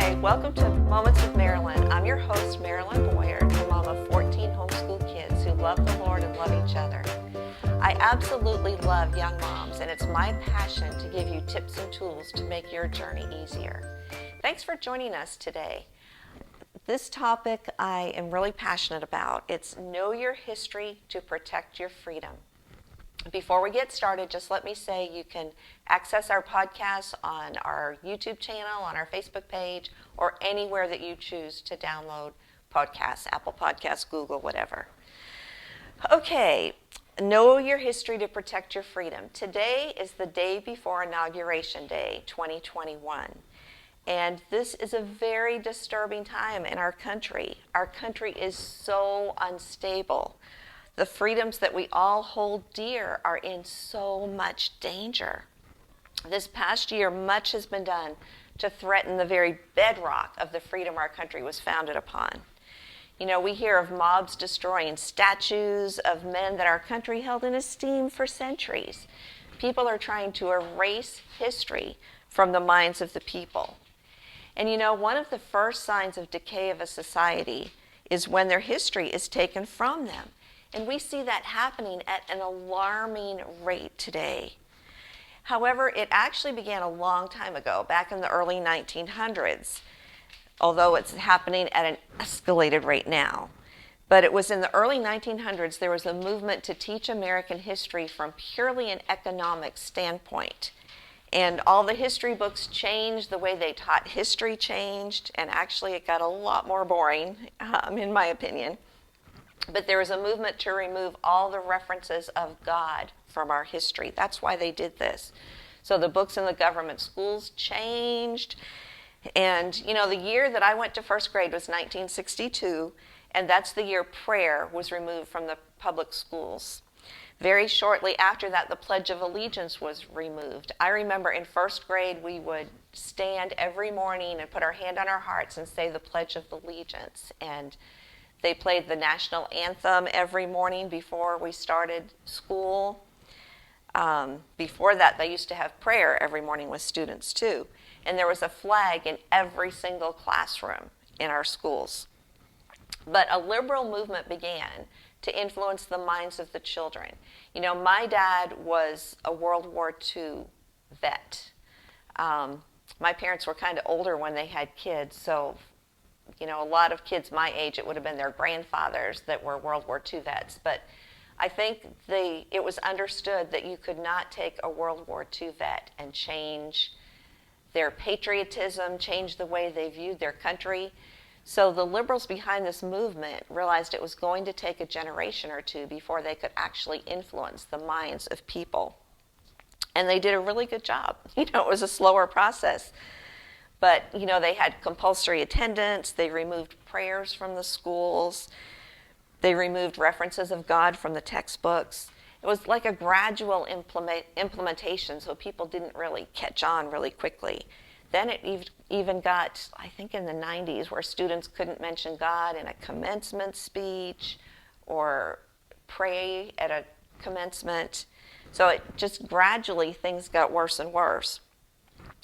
Hi, welcome to Moments with Marilyn. I'm your host, Marilyn Boyer, the mom of 14 homeschool kids who love the Lord and love each other. I absolutely love young moms, and it's my passion to give you tips and tools to make your journey easier. Thanks for joining us today. This topic I am really passionate about. It's know your history to protect your freedom. Before we get started, just let me say you can access our podcasts on our YouTube channel, on our Facebook page, or anywhere that you choose to download podcasts, Apple Podcasts, Google, whatever. Okay, know your history to protect your freedom. Today is the day before Inauguration Day, 2021. And this is a very disturbing time in our country. Our country is so unstable. The freedoms that we all hold dear are in so much danger. This past year, much has been done to threaten the very bedrock of the freedom our country was founded upon. You know, we hear of mobs destroying statues of men that our country held in esteem for centuries. People are trying to erase history from the minds of the people. And you know, one of the first signs of decay of a society is when their history is taken from them. And we see that happening at an alarming rate today. However, it actually began a long time ago, back in the early 1900s, although it's happening at an escalated rate now. But it was in the early 1900s there was a movement to teach American history from purely an economic standpoint. And all the history books changed, the way they taught history changed, and actually it got a lot more boring, in my opinion. But there was a movement to remove all the references of God from our history. That's why they did this. So the books in the government schools changed. And, you know, the year that I went to first grade was 1962, and that's the year prayer was removed from the public schools. Very shortly after that, the Pledge of Allegiance was removed. I remember in first grade, we would stand every morning and put our hand on our hearts and say the Pledge of Allegiance. And they played the national anthem every morning before we started school. Before that, they used to have prayer every morning with students too. And there was a flag in every single classroom in our schools. But a liberal movement began to influence the minds of the children. You know, my dad was a World War II vet. My parents were kind of older when they had kids, so you know, a lot of kids my age, it would have been their grandfathers that were World War II vets. But I think it was understood that you could not take a World War II vet and change their patriotism, change the way they viewed their country. So the liberals behind this movement realized it was going to take a generation or two before they could actually influence the minds of people. And they did a really good job. You know, it was a slower process. But, you know, they had compulsory attendance, they removed prayers from the schools, they removed references of God from the textbooks. It was like a gradual implementation, so people didn't really catch on really quickly. Then it even got, I think in the 90s, where students couldn't mention God in a commencement speech or pray at a commencement. So it just gradually, things got worse and worse.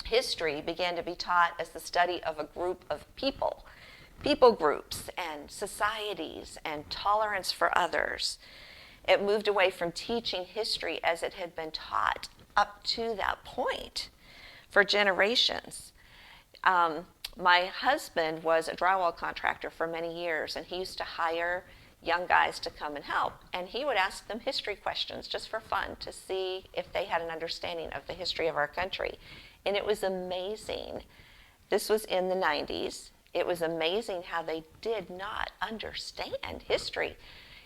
History began to be taught as the study of a group of people groups and societies and tolerance for others. It moved away from teaching history as it had been taught up to that point for generations. My husband was a drywall contractor for many years, and he used to hire young guys to come and help. And he would ask them history questions just for fun to see if they had an understanding of the history of our country. And it was amazing. This was in the 90s. It was amazing how they did not understand history.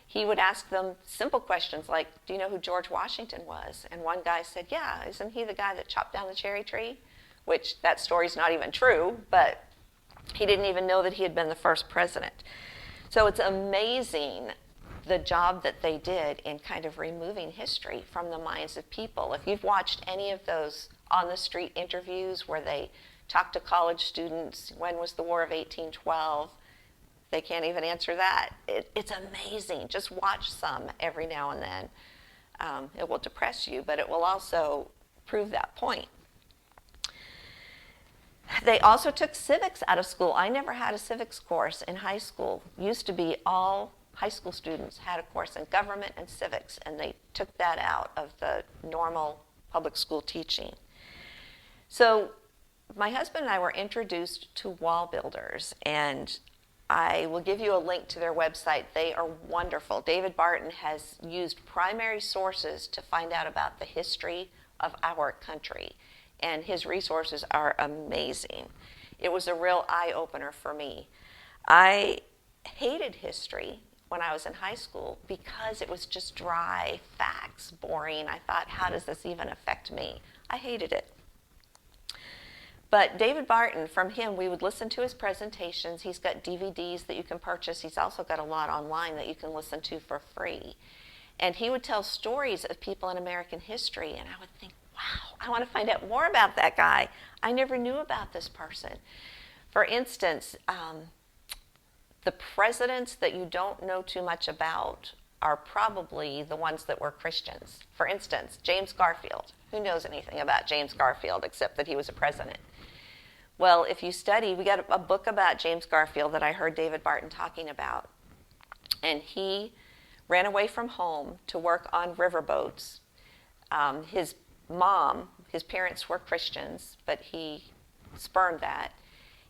He would ask them simple questions like, do you know who George Washington was? And one guy said, yeah, isn't he the guy that chopped down the cherry tree? Which that story's not even true, but he didn't even know that he had been the first president. So it's amazing the job that they did in kind of removing history from the minds of people. If you've watched any of those on-the-street interviews where they talk to college students, when was the War of 1812? They can't even answer that. It's amazing. Just watch some every now and then. It will depress you, but it will also prove that point. They also took civics out of school. I never had a civics course in high school. Used to be all high school students had a course in government and civics, and they took that out of the normal public school teaching. So my husband and I were introduced to wall builders, and I will give you a link to their website. They are wonderful. David Barton has used primary sources to find out about the history of our country, and his resources are amazing. It was a real eye-opener for me. I hated history when I was in high school because it was just dry facts, boring. I thought, how does this even affect me? I hated it. But David Barton, from him, we would listen to his presentations. He's got DVDs that you can purchase. He's also got a lot online that you can listen to for free. And he would tell stories of people in American history, and I would think, wow, I want to find out more about that guy. I never knew about this person. For instance, the presidents that you don't know too much about are probably the ones that were Christians. For instance, James Garfield. Who knows anything about James Garfield except that he was a president? Well, if you study, we got a book about James Garfield that I heard David Barton talking about. And he ran away from home to work on riverboats. His mom, his parents were Christians, but he spurned that.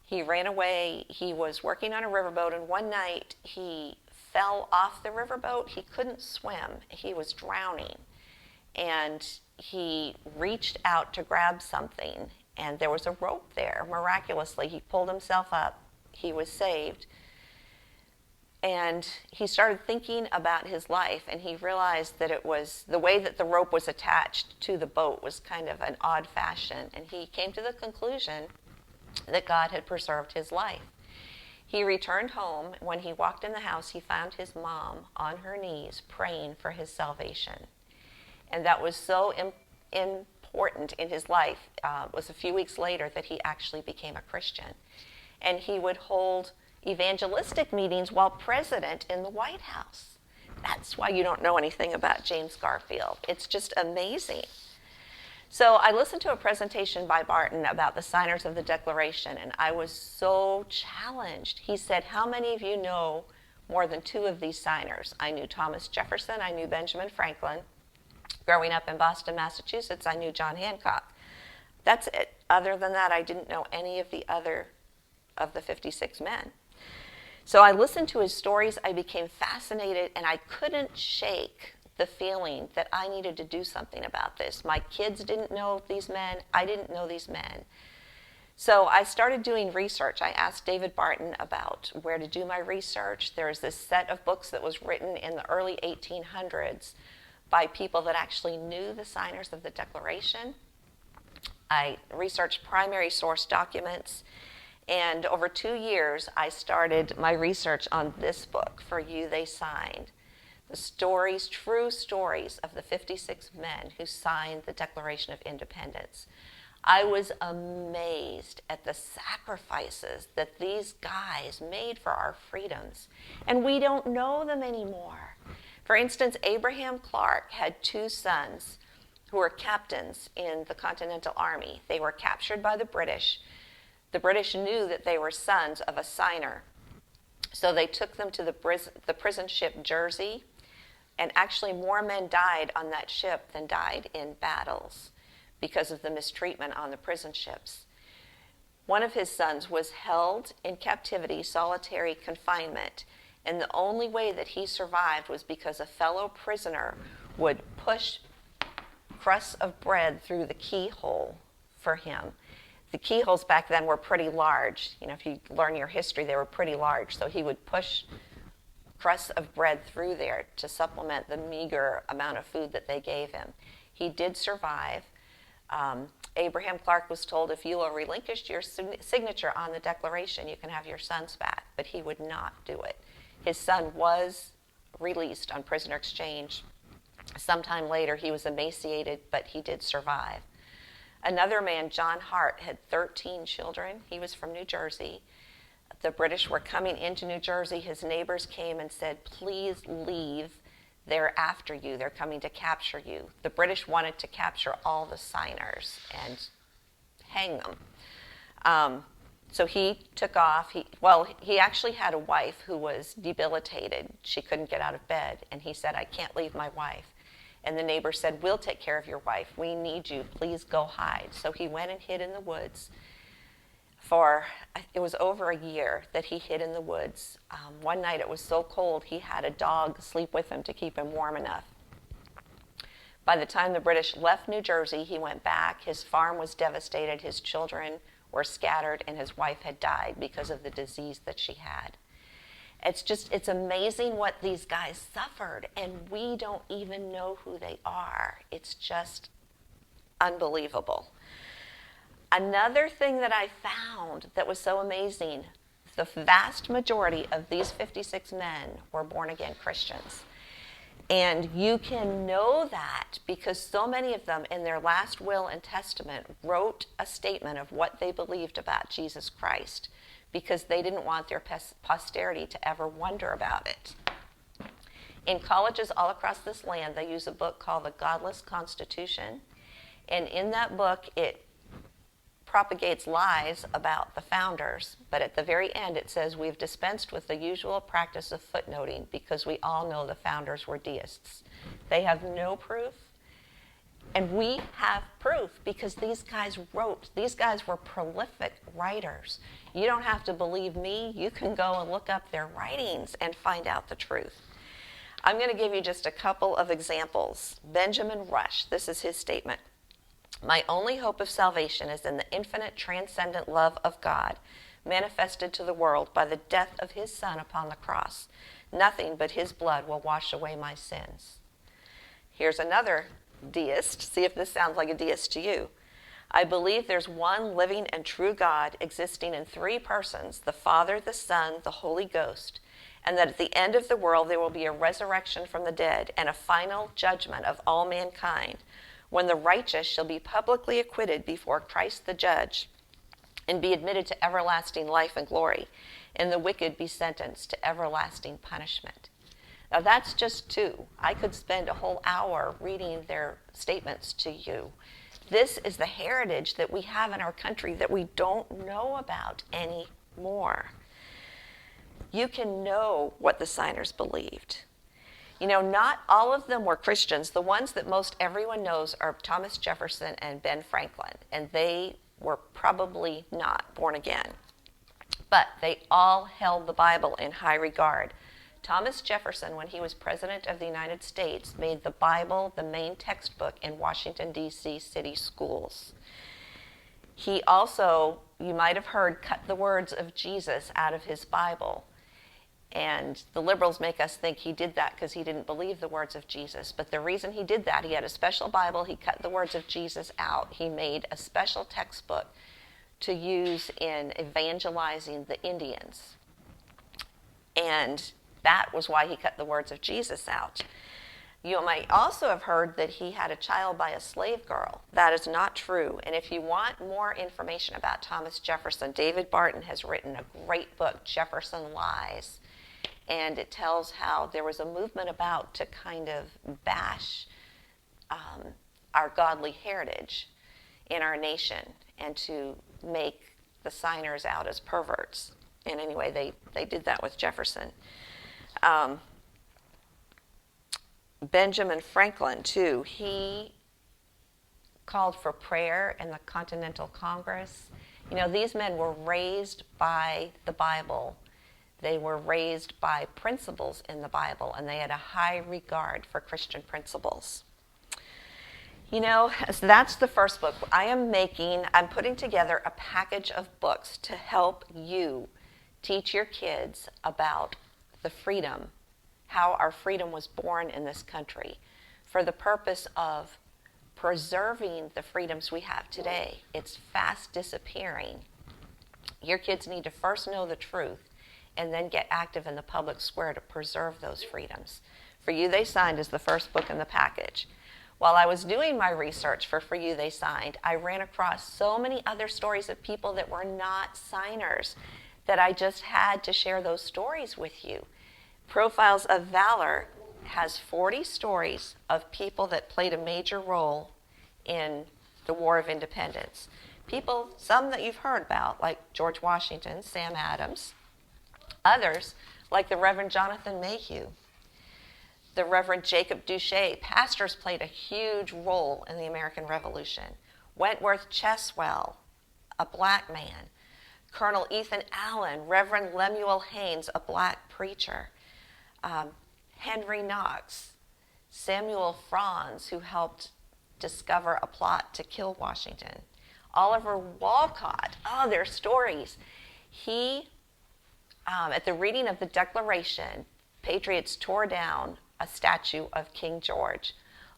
He ran away. He was working on a riverboat, and one night he fell off the riverboat. He couldn't swim. He was drowning. And he reached out to grab something, and there was a rope there. Miraculously, he pulled himself up. He was saved. And he started thinking about his life, and he realized that it was the way that the rope was attached to the boat was kind of an odd fashion. And he came to the conclusion that God had preserved his life. He returned home. When he walked in the house, he found his mom on her knees praying for his salvation. And that was so important in his life. It was a few weeks later that he actually became a Christian. And he would hold evangelistic meetings while president in the White House. That's why you don't know anything about James Garfield. It's just amazing. So I listened to a presentation by Barton about the signers of the Declaration, and I was so challenged. He said, how many of you know more than two of these signers? I knew Thomas Jefferson. I knew Benjamin Franklin. Growing up in Boston, Massachusetts, I knew John Hancock. That's it. Other than that, I didn't know any of the other of the 56 men. So I listened to his stories. I became fascinated, and I couldn't shake the feeling that I needed to do something about this. My kids didn't know these men. I didn't know these men. So I started doing research. I asked David Barton about where to do my research. There was this set of books that was written in the early 1800s by people that actually knew the signers of the Declaration. I researched primary source documents, and over 2 years, I started my research on this book, For You They Signed. The stories, true stories of the 56 men who signed the Declaration of Independence. I was amazed at the sacrifices that these guys made for our freedoms, and we don't know them anymore. For instance, Abraham Clark had 2 sons who were captains in the Continental Army. They were captured by the British. The British knew that they were sons of a signer, so they took them to the prison ship Jersey, and actually more men died on that ship than died in battles because of the mistreatment on the prison ships. One of his sons was held in captivity, solitary confinement, and the only way that he survived was because a fellow prisoner would push crusts of bread through the keyhole for him. The keyholes back then were pretty large. You know, if you learn your history, they were pretty large. So he would push crusts of bread through there to supplement the meager amount of food that they gave him. He did survive. Abraham Clark was told, if you will relinquish your signature on the Declaration, you can have your sons back. But he would not do it. His son was released on prisoner exchange. Sometime later, he was emaciated, but he did survive. Another man, John Hart, had 13 children. He was from New Jersey. The British were coming into New Jersey. His neighbors came and said, please leave. They're after you. They're coming to capture you. The British wanted to capture all the signers and hang them. So he took off. He actually had a wife who was debilitated. She couldn't get out of bed. And he said, I can't leave my wife. And the neighbor said, we'll take care of your wife. We need you. Please go hide. So he went and hid in the woods. It was over a year that he hid in the woods. One night it was so cold he had a dog sleep with him to keep him warm enough. By the time the British left New Jersey, he went back. His farm was devastated. His children were scattered, and his wife had died because of the disease that she had. It's amazing what these guys suffered, and we don't even know who they are. It's just unbelievable. Another thing that I found that was so amazing, the vast majority of these 56 men were born-again Christians. And you can know that because so many of them in their last will and testament wrote a statement of what they believed about Jesus Christ because they didn't want their posterity to ever wonder about it. In colleges all across this land, they use a book called The Godless Constitution. And in that book, it propagates lies about the founders, but at the very end it says we've dispensed with the usual practice of footnoting because we all know the founders were deists. They have no proof, and we have proof because these guys wrote. These guys were prolific writers. You don't have to believe me. You can go and look up their writings and find out the truth. I'm going to give you just a couple of examples. Benjamin Rush, this is his statement. My only hope of salvation is in the infinite transcendent love of God manifested to the world by the death of his Son upon the cross. Nothing but his blood will wash away my sins. Here's another deist. See if this sounds like a deist to you. I believe there's one living and true God existing in three persons, the Father, the Son, the Holy Ghost, and that at the end of the world there will be a resurrection from the dead and a final judgment of all mankind, when the righteous shall be publicly acquitted before Christ the judge and be admitted to everlasting life and glory, and the wicked be sentenced to everlasting punishment. Now that's just two. I could spend a whole hour reading their statements to you. This is the heritage that we have in our country that we don't know about anymore. You can know what the signers believed. You know, not all of them were Christians. The ones that most everyone knows are Thomas Jefferson and Ben Franklin, and they were probably not born again. But they all held the Bible in high regard. Thomas Jefferson, when he was president of the United States, made the Bible the main textbook in Washington, D.C. city schools. He also, you might have heard, cut the words of Jesus out of his Bible. And the liberals make us think he did that because he didn't believe the words of Jesus. But the reason he did that, he had a special Bible, he cut the words of Jesus out. He made a special textbook to use in evangelizing the Indians. And that was why he cut the words of Jesus out. You might also have heard that he had a child by a slave girl. That is not true. And if you want more information about Thomas Jefferson, David Barton has written a great book, Jefferson Lies. And it tells how there was a movement about to kind of bash our godly heritage in our nation and to make the signers out as perverts. And anyway, they did that with Jefferson. Benjamin Franklin, too, he called for prayer in the Continental Congress. You know, these men were raised by the Bible. They were raised by principles in the Bible, and they had a high regard for Christian principles. You know, so that's the first book. I'm putting together a package of books to help you teach your kids about the freedom, how our freedom was born in this country, for the purpose of preserving the freedoms we have today. It's fast disappearing. Your kids need to first know the truth and then get active in the public square to preserve those freedoms. For You They Signed is the first book in the package. While I was doing my research for You They Signed, I ran across so many other stories of people that were not signers that I just had to share those stories with you. Profiles of Valor has 40 stories of people that played a major role in the War of Independence. People, some that you've heard about, like George Washington, Sam Adams. Others, like the Reverend Jonathan Mayhew, the Reverend Jacob Duché. Pastors played a huge role in the American Revolution. Wentworth Cheswell, a black man. Colonel Ethan Allen, Reverend Lemuel Haynes, a black preacher. Henry Knox, Samuel Franz, who helped discover a plot to kill Washington. Oliver Wolcott, their stories. He, at the reading of the Declaration, patriots tore down a statue of King George.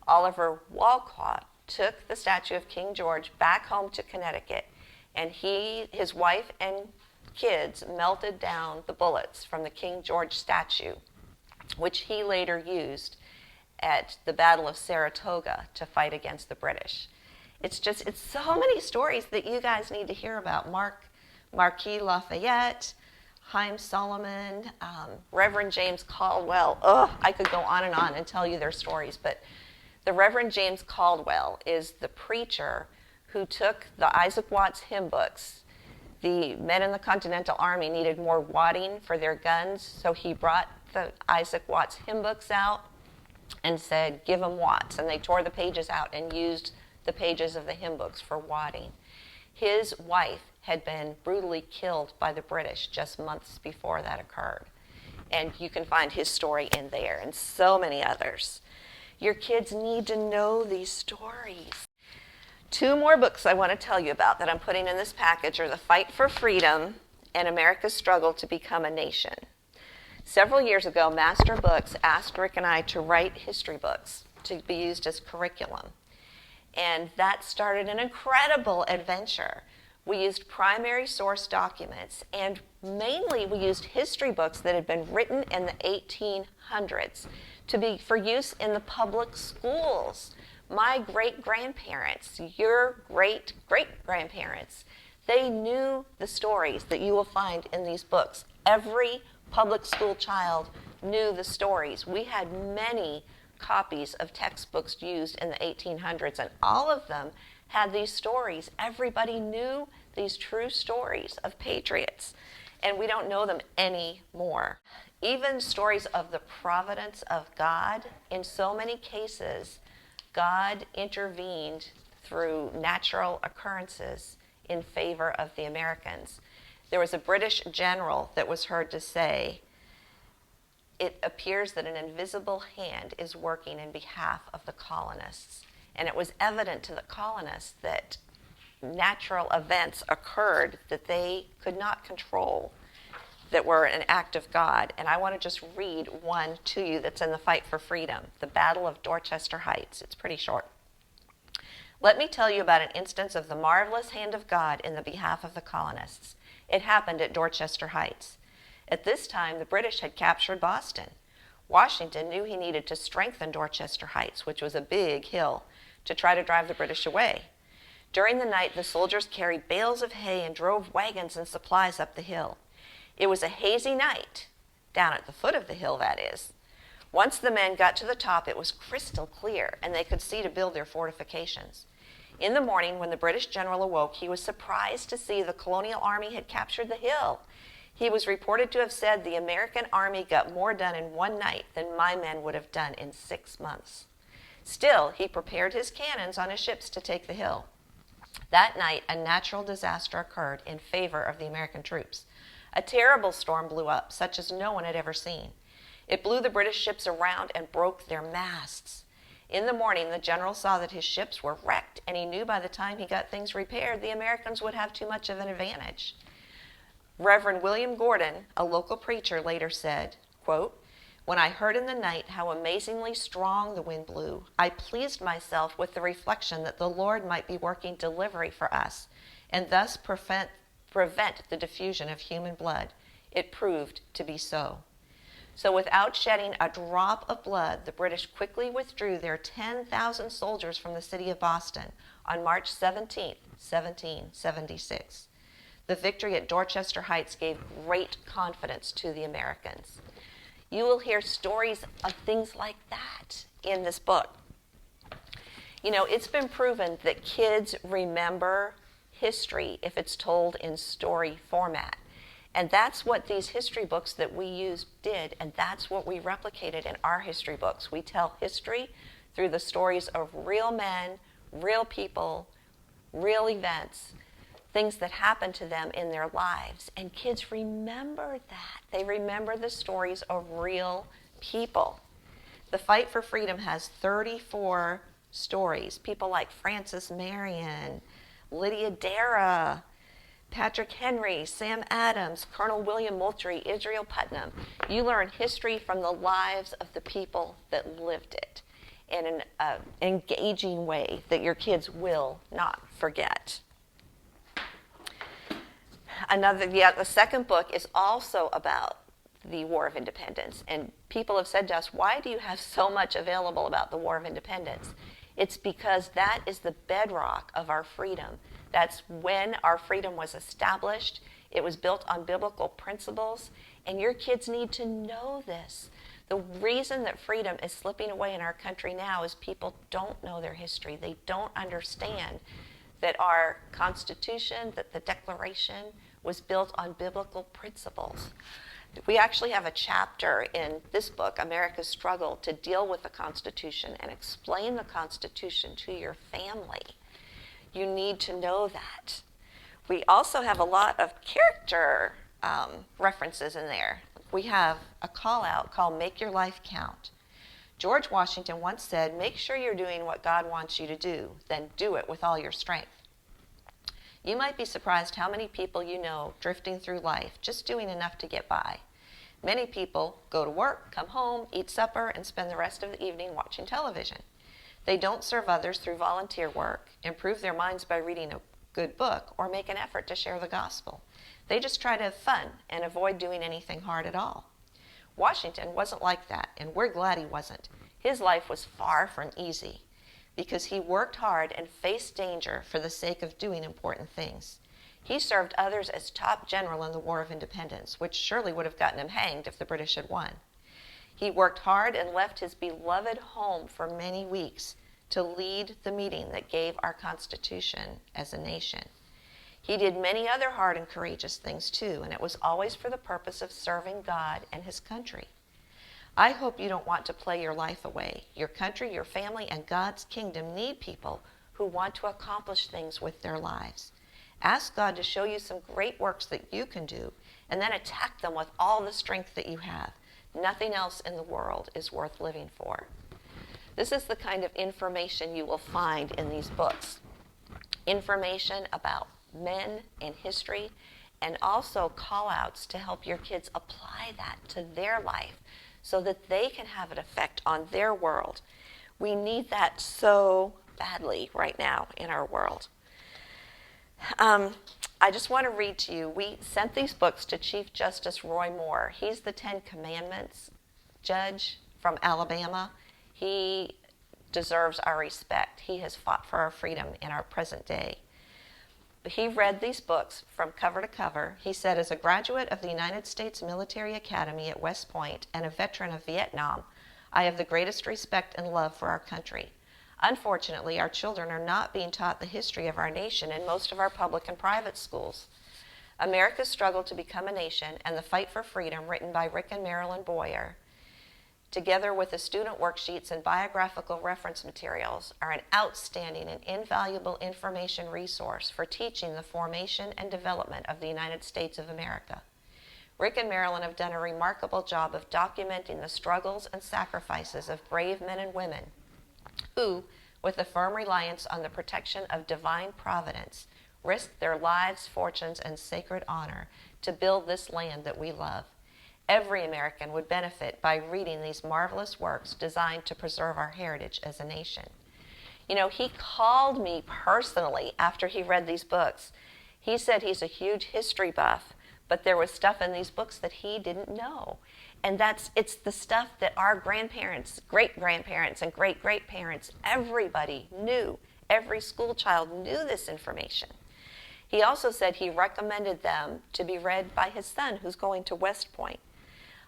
Oliver Wolcott took the statue of King George back home to Connecticut, and his wife and kids melted down the bullets from the King George statue, which he later used at the Battle of Saratoga to fight against the British. It's so many stories that you guys need to hear about. Marquis Lafayette, Haym Solomon, Reverend James Caldwell. I could go on and tell you their stories, but the Reverend James Caldwell is the preacher who took the Isaac Watts hymn books. The men in the Continental Army needed more wadding for their guns, so he brought the Isaac Watts hymn books out and said, give them Watts. And they tore the pages out and used the pages of the hymn books for wadding. His wife had been brutally killed by the British just months before that occurred. And you can find his story in there and so many others. Your kids need to know these stories. 2 more books I want to tell you about that I'm putting in this package are The Fight for Freedom and America's Struggle to Become a Nation. Several years ago, Master Books asked Rick and I to write history books to be used as curriculum. And that started an incredible adventure. We used primary source documents, and mainly we used history books that had been written in the 1800s for use in the public schools. My great-grandparents, your great-great-grandparents, they knew the stories that you will find in these books. Every public school child knew the stories. We had many copies of textbooks used in the 1800s, and all of them had these stories. Everybody knew these true stories of patriots, and we don't know them anymore. Even stories of the providence of God, in so many cases, God intervened through natural occurrences in favor of the Americans. There was a British general that was heard to say, it appears that an invisible hand is working in behalf of the colonists. And it was evident to the colonists that natural events occurred that they could not control, that were an act of God. And I want to just read one to you that's in The Fight for Freedom, the Battle of Dorchester Heights. It's pretty short. Let me tell you about an instance of the marvelous hand of God in the behalf of the colonists. It happened at Dorchester Heights. At this time, the British had captured Boston. Washington knew he needed to strengthen Dorchester Heights, which was a big hill, to try to drive the British away. During the night, the soldiers carried bales of hay and drove wagons and supplies up the hill. It was a hazy night, down at the foot of the hill, that is. Once the men got to the top, it was crystal clear, and they could see to build their fortifications. In the morning, when the British general awoke, he was surprised to see the colonial army had captured the hill. He was reported to have said, the American army got more done in one night than my men would have done in 6 months. Still, he prepared his cannons on his ships to take the hill. That night, a natural disaster occurred in favor of the American troops. A terrible storm blew up, such as no one had ever seen. It blew the British ships around and broke their masts. In the morning, the general saw that his ships were wrecked, and he knew by the time he got things repaired, the Americans would have too much of an advantage. Reverend William Gordon, a local preacher, later said, quote, when I heard in the night how amazingly strong the wind blew, I pleased myself with the reflection that the Lord might be working delivery for us, and thus prevent the diffusion of human blood. It proved to be so. So without shedding a drop of blood, the British quickly withdrew their 10,000 soldiers from the city of Boston on March 17, 1776. The victory at Dorchester Heights gave great confidence to the Americans. You will hear stories of things like that in this book. You know, it's been proven that kids remember history if it's told in story format. And that's what these history books that we used did, and that's what we replicated in our history books. We tell history through the stories of real men, real people, real events, things that happened to them in their lives. And kids remember that. They remember the stories of real people. The Fight for Freedom has 34 stories. People like Francis Marion, Lydia Dara, Patrick Henry, Sam Adams, Colonel William Moultrie, Israel Putnam. You learn history from the lives of the people that lived it in an engaging way that your kids will not forget. The second book is also about the War of Independence. And people have said to us, why do you have so much available about the War of Independence? It's because that is the bedrock of our freedom. That's when our freedom was established. It was built on biblical principles, and your kids need to know this. The reason that freedom is slipping away in our country now is people don't know their history. They don't understand that our Constitution, that the Declaration was built on biblical principles. We actually have a chapter in this book, America's Struggle, to deal with the Constitution and explain the Constitution to your family. You need to know that. We also have a lot of character references in there. We have a call out called Make Your Life Count. George Washington once said, make sure you're doing what God wants you to do, then do it with all your strength. You might be surprised how many people you know drifting through life, just doing enough to get by. Many people go to work, come home, eat supper, and spend the rest of the evening watching television. They don't serve others through volunteer work, improve their minds by reading a good book, or make an effort to share the gospel. They just try to have fun and avoid doing anything hard at all. Washington wasn't like that, and we're glad he wasn't. His life was far from easy because he worked hard and faced danger for the sake of doing important things. He served others as top general in the War of Independence, which surely would have gotten him hanged if the British had won. He worked hard and left his beloved home for many weeks to lead the meeting that gave our Constitution as a nation. He did many other hard and courageous things too, and it was always for the purpose of serving God and his country. I hope you don't want to play your life away. Your country, your family, and God's kingdom need people who want to accomplish things with their lives. Ask God to show you some great works that you can do, and then attack them with all the strength that you have. Nothing else in the world is worth living for. This is the kind of information you will find in these books. Information about men and history, and also call-outs to help your kids apply that to their life so that they can have an effect on their world. We need that so badly right now in our world. I just want to read to you. We sent these books to Chief Justice Roy Moore. He's the Ten Commandments judge from Alabama. He deserves our respect. He has fought for our freedom in our present day. He read these books from cover to cover. He said, as a graduate of the United States Military Academy at West Point and a veteran of Vietnam, I have the greatest respect and love for our country. Unfortunately, our children are not being taught the history of our nation in most of our public and private schools. America's Struggle to Become a Nation and the Fight for Freedom, written by Rick and Marilyn Boyer, together with the student worksheets and biographical reference materials, are an outstanding and invaluable information resource for teaching the formation and development of the United States of America. Rick and Marilyn have done a remarkable job of documenting the struggles and sacrifices of brave men and women who, with a firm reliance on the protection of divine providence, risked their lives, fortunes, and sacred honor to build this land that we love. Every American would benefit by reading these marvelous works designed to preserve our heritage as a nation. You know, he called me personally after he read these books. He said he's a huge history buff, but there was stuff in these books that he didn't know. And it's the stuff that our grandparents, great-grandparents, and great-great-parents, everybody knew. Every school child knew this information. He also said he recommended them to be read by his son, who's going to West Point.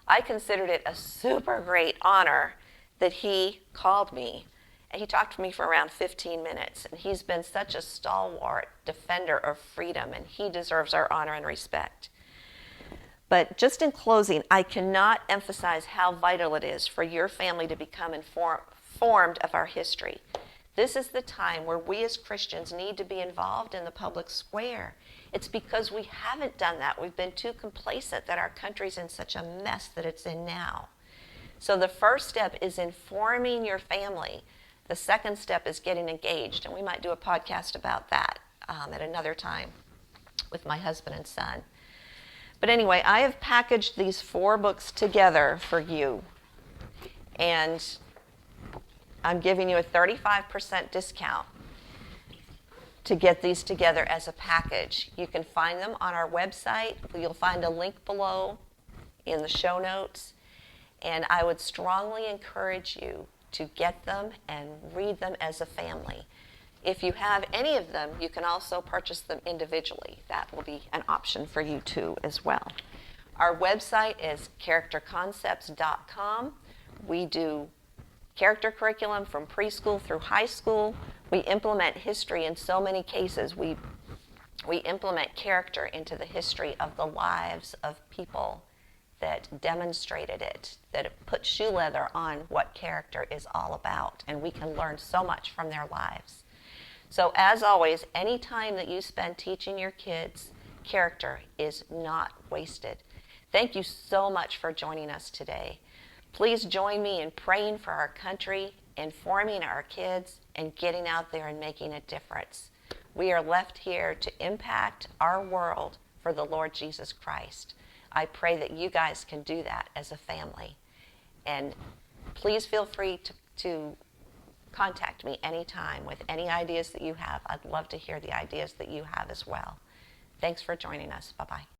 I considered it a super great honor that he called me And he talked to me for around 15 minutes, and he's been such a stalwart defender of freedom, and he deserves our honor and respect. But just in closing, I cannot emphasize how vital it is for your family to become informed of our history. This is the time where we as Christians need to be involved in the public square. It's because we haven't done that. We've been too complacent that our country's in such a mess that it's in now. So the first step is informing your family. The second step is getting engaged, and we might do a podcast about that at another time with my husband and son. But anyway, I have packaged these 4 books together for you, and I'm giving you a 35% discount to get these together as a package. You can find them on our website. You'll find a link below in the show notes, and I would strongly encourage you to get them and read them as a family. If you have any of them, you can also purchase them individually. That will be an option for you too as well. Our website is characterconcepts.com. We do character curriculum from preschool through high school. We implement history in so many cases. We implement character into the history of the lives of people that demonstrated it, that put shoe leather on what character is all about, and we can learn so much from their lives. So as always, any time that you spend teaching your kids character is not wasted. Thank you so much for joining us today. Please join me in praying for our country, informing our kids, and getting out there and making a difference. We are left here to impact our world for the Lord Jesus Christ. I pray that you guys can do that as a family. And please feel free to contact me anytime with any ideas that you have. I'd love to hear the ideas that you have as well. Thanks for joining us. Bye-bye.